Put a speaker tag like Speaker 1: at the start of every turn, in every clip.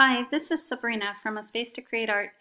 Speaker 1: Hi, this is Sabrina from A Space to Create Art,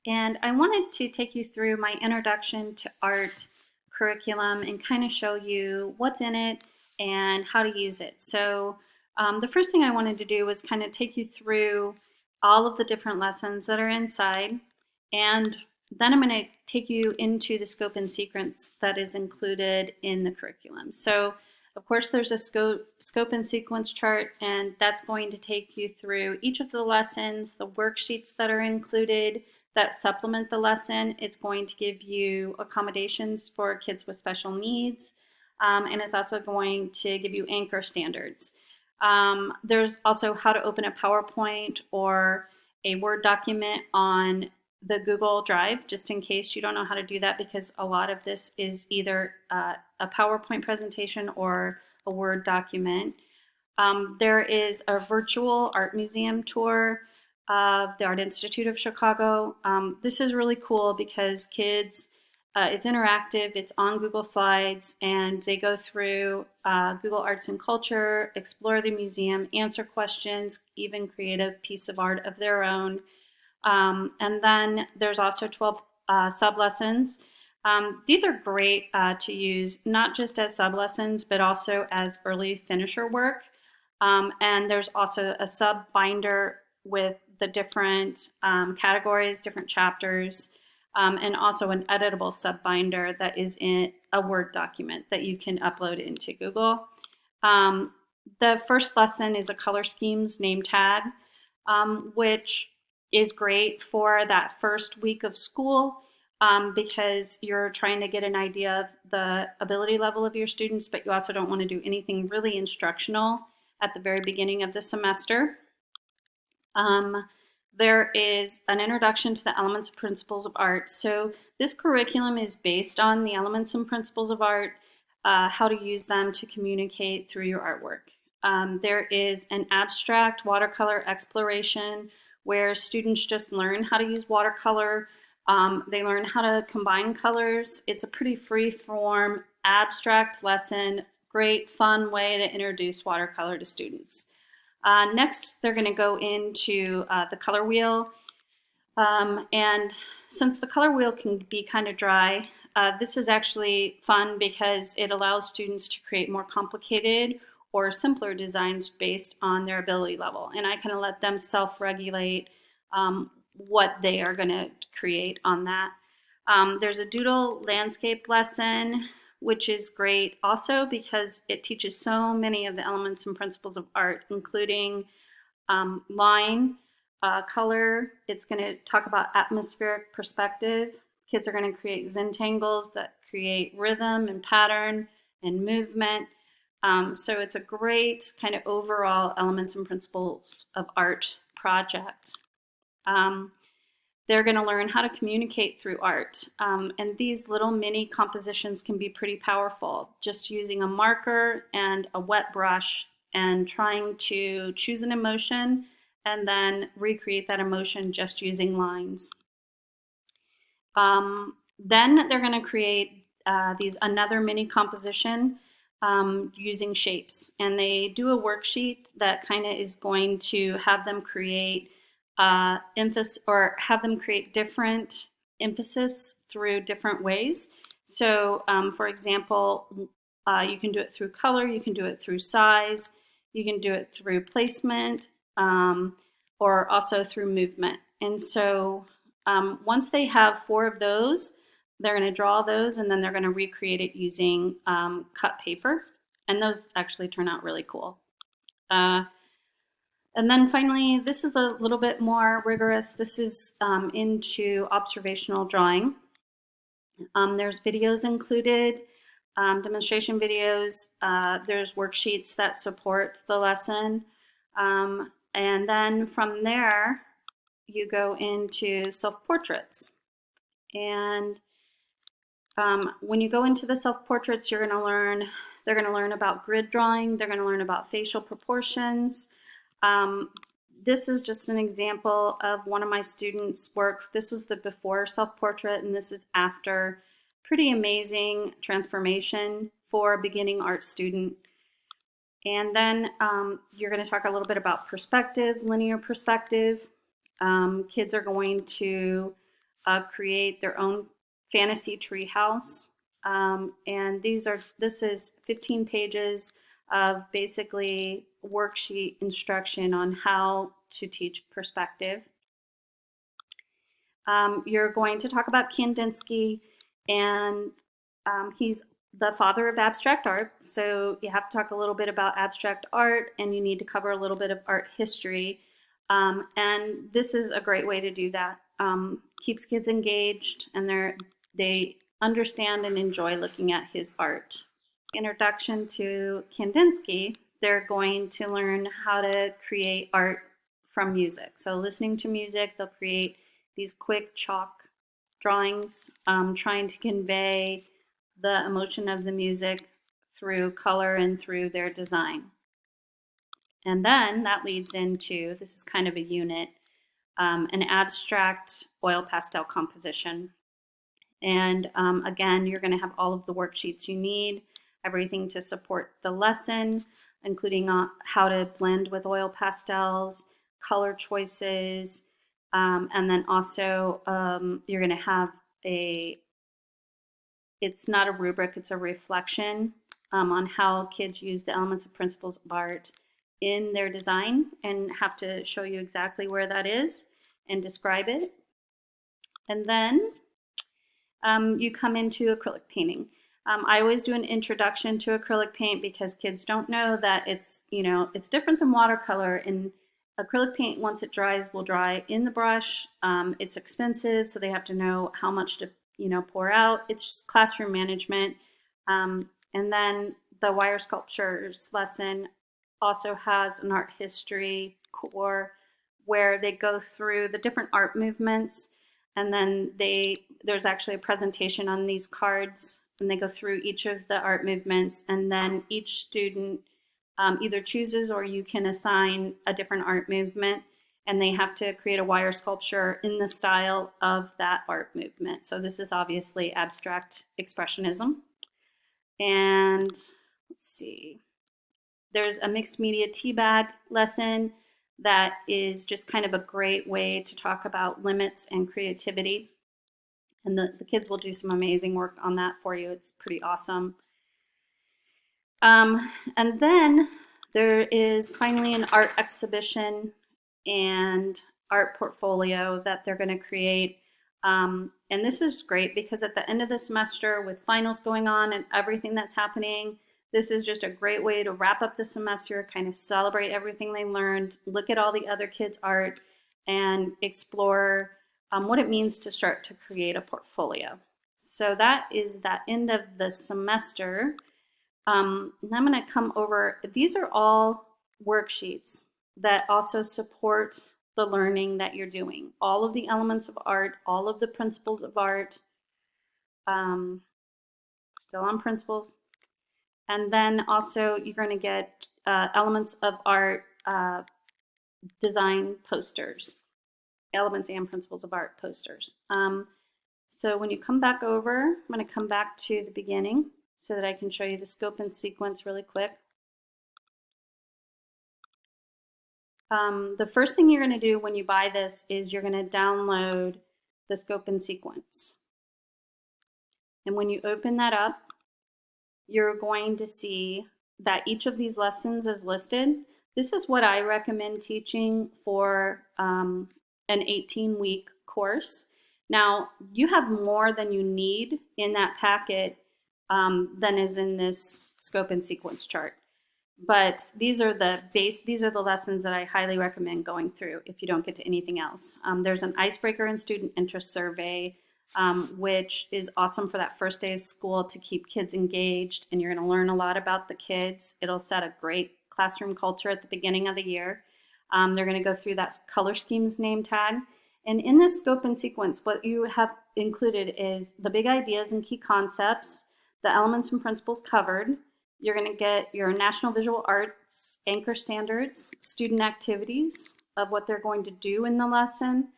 Speaker 1: and I wanted to take you through my introduction to art curriculum and kind of show you what's in it and how to use it. The first thing I wanted to do was kind of take you through all of the different lessons that are inside, and then I'm going to take you into the scope and sequence that is included in the curriculum. Of course, there's a scope and sequence chart, and that's going to take you through each of the lessons, the worksheets that are included that supplement the lesson. It's going to give you accommodations for kids with special needs, and it's also going to give you anchor standards. There's also how to open a PowerPoint or a Word document on the Google Drive, just in case you don't know how to do that, because a lot of this is either a PowerPoint presentation or a Word document. There is a virtual art museum tour of the Art Institute of Chicago. This is really cool because kids, it's interactive, it's on Google Slides, and they go through Google Arts and Culture, explore the museum, answer questions, even create a piece of art of their own. And then there's also 12 sub-lessons. These are great to use not just as sub-lessons, but also as early finisher work. And there's also a sub-binder with the different categories, different chapters, and also an editable sub-binder that is in a Word document that you can upload into Google. The first lesson is a color schemes name tag, which is great for that first week of school because you're trying to get an idea of the ability level of your students, but you also don't want to do anything really instructional at the very beginning of the semester. There is an introduction to the elements and principles of art. So this curriculum is based on the elements and principles of art, how to use them to communicate through your artwork. There is an abstract watercolor exploration where students just learn how to use watercolor. They learn how to combine colors. It's a pretty free-form, abstract lesson, great, fun way to introduce watercolor to students. Next, they're going to go into the color wheel. And since the color wheel can be kind of dry, this is actually fun because it allows students to create more complicated or simpler designs based on their ability level. And I kind of let them self-regulate what they are going to create on that. There's a doodle landscape lesson, which is great also because it teaches so many of the elements and principles of art, including line, color. It's going to talk about atmospheric perspective. Kids are going to create Zentangles that create rhythm and pattern and movement. So it's a great kind of overall elements and principles of art project. They're going to learn how to communicate through art. And these little mini compositions can be pretty powerful, just using a marker and a wet brush and trying to choose an emotion and then recreate that emotion just using lines. Then they're going to create another mini composition using shapes. And they do a worksheet that kind of is going to have them create have them create different emphasis through different ways. So for example, you can do it through color, you can do it through size, you can do it through placement, or also through movement. And so once they have 4 of those, they're going to draw those and then they're going to recreate it using cut paper. And those actually turn out really cool. And then finally, this is a little bit more rigorous. This is into observational drawing. There's videos included, demonstration videos. There's worksheets that support the lesson. And then from there, you go into self-portraits. And when you go into the self-portraits, they're going to learn about grid drawing. They're going to learn about facial proportions. This is just an example of one of my students' work. This was the before self-portrait, and this is after. Pretty amazing transformation for a beginning art student. And then you're going to talk a little bit about perspective, linear perspective. Kids are going to create their own fantasy tree house. And this is 15 pages of basically worksheet instruction on how to teach perspective. You're going to talk about Kandinsky, and he's the father of abstract art. So you have to talk a little bit about abstract art, and you need to cover a little bit of art history. And this is a great way to do that. Keeps kids engaged, and they understand and enjoy looking at his art. Introduction to Kandinsky, they're going to learn how to create art from music. So listening to music, they'll create these quick chalk drawings, trying to convey the emotion of the music through color and through their design. And then that leads into, this is kind of a unit, an abstract oil pastel composition. And again, you're going to have all of the worksheets you need, everything to support the lesson, including how to blend with oil pastels, color choices, and then also you're going to have it's not a rubric, it's a reflection on how kids use the elements and principles of art in their design, and have to show you exactly where that is and describe it. And then you come into acrylic painting. I always do an introduction to acrylic paint because kids don't know that it's different than watercolor. And acrylic paint, once it dries, will dry in the brush. It's expensive, so they have to know how much to pour out. It's just classroom management. And then the wire sculptures lesson also has an art history core where they go through the different art movements, and then there's actually a presentation on these cards, and they go through each of the art movements, and then each student either chooses, or you can assign a different art movement, and they have to create a wire sculpture in the style of that art movement. So this is obviously abstract expressionism. And let's see, there's a mixed media tea bag lesson that is just kind of a great way to talk about limits and creativity. And the kids will do some amazing work on that for you. It's pretty awesome. And then there is finally an art exhibition and art portfolio that they're going to create. And this is great because at the end of the semester, with finals going on and everything that's happening, this is just a great way to wrap up the semester, kind of celebrate everything they learned, look at all the other kids' art, and explore what it means to start to create a portfolio. So that is the end of the semester. And I'm going to come over, these are all worksheets that also support the learning that you're doing. All of the elements of art, all of the principles of art, still on principles. And then also you're going to get elements of art design posters, elements and principles of art posters. So when you come back over, I'm going to come back to the beginning so that I can show you the scope and sequence really quick. The first thing you're going to do when you buy this is you're going to download the scope and sequence. And when you open that up, you're going to see that each of these lessons is listed. This is what I recommend teaching for an 18-week course. Now, you have more than you need in that packet than is in this scope and sequence chart. But these are the lessons that I highly recommend going through if you don't get to anything else. There's an icebreaker and student interest survey, which is awesome for that first day of school to keep kids engaged, and you're going to learn a lot about the kids. It'll set a great classroom culture at the beginning of the year. They're going to go through that color schemes name tag. And in this scope and sequence, what you have included is the big ideas and key concepts, the elements and principles covered. You're going to get your National Visual Arts anchor standards, student activities of what they're going to do in the lesson,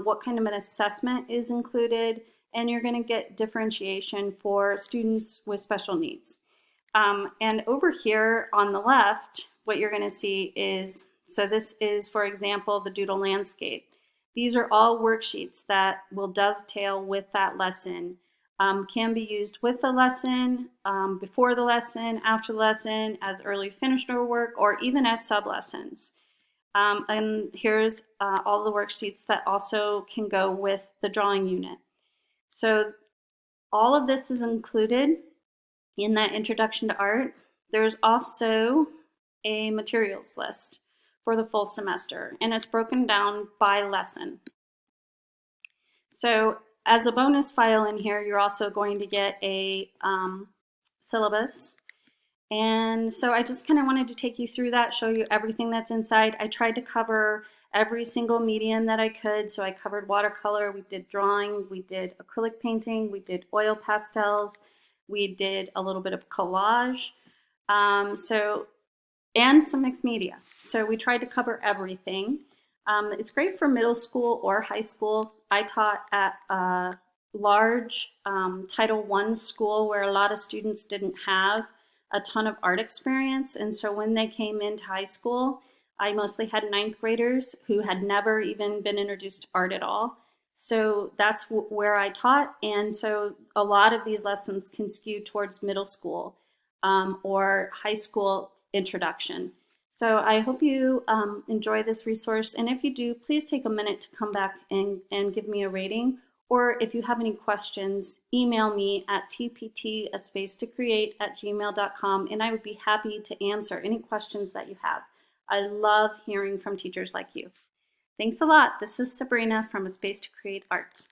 Speaker 1: what kind of an assessment is included, and you're going to get differentiation for students with special needs. And over here on the left, what you're going to see is, so this is, for example, the doodle landscape. These are all worksheets that will dovetail with that lesson. Can be used with the lesson, before the lesson, after the lesson, as early finisher work, or even as sub-lessons. And here's all the worksheets that also can go with the drawing unit. So all of this is included in that introduction to art. There's also a materials list for the full semester, and it's broken down by lesson. So as a bonus file in here, you're also going to get a syllabus. And so I just kind of wanted to take you through that, show you everything that's inside. I tried to cover every single medium that I could. So I covered watercolor, we did drawing, we did acrylic painting, we did oil pastels, we did a little bit of collage, and some mixed media. So we tried to cover everything. It's great for middle school or high school. I taught at a large Title I school where a lot of students didn't have a ton of art experience. And so when they came into high school, I mostly had ninth graders who had never even been introduced to art at all. So that's where I taught. And so a lot of these lessons can skew towards middle school or high school introduction. So I hope you enjoy this resource. And if you do, please take a minute to come back and give me a rating. Or if you have any questions, email me at tpt@spacetocreate@gmail.com, and I would be happy to answer any questions that you have. I love hearing from teachers like you. Thanks a lot. This is Sabrina from A Space to Create Art.